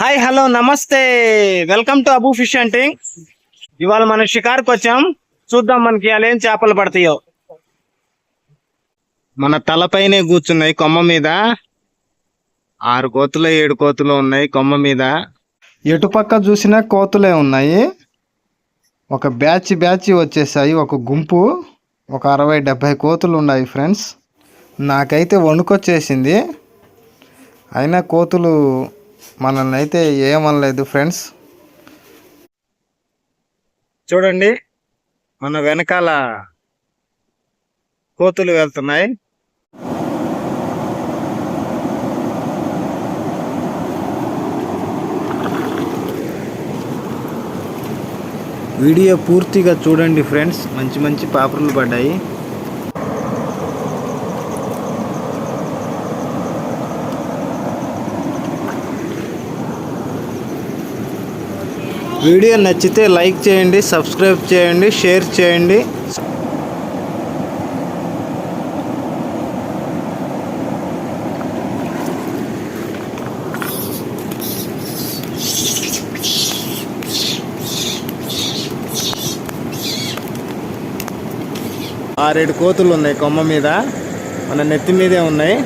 Hi hello నమస్తే, welcome to Abu fish hunting. ఇవాళ మనం షికార్కి వచ్చాం. చూద్దాం మనకి అలా ఏం చేపలు పడతాయో. మన తలపైనే కూర్చున్నాయి కొమ్మ మీద. 6 కోతులు 7 కోతులు ఉన్నాయి కొమ్మ మీద. ఎటుపక్క చూసినా కోతులే ఉన్నాయి. ఒక బ్యాచ్ వచ్చేసాయి. ఒక గుంపు ఒక 60-70 కోతులు ఉన్నాయి ఫ్రెండ్స్. నాకైతే వణుకొచ్చేసింది. అయినా కోతులు మనల్ని అయితే ఏమనలేదు ఫ్రెండ్స్. చూడండి మన వెనకాల కోతులు వెళ్తున్నాయి. వీడియో పూర్తిగా చూడండి ఫ్రెండ్స్, మంచి మంచి పాపర్లు పడ్డాయి. వీడియో నచ్చితే లైక్ చేయండి, సబ్స్క్రైబ్ చేయండి, షేర్ చేయండి. ఆరేడు కోతులు ఉన్నాయి కొమ్మ మీద, మన నెత్తి మీదే ఉన్నాయి.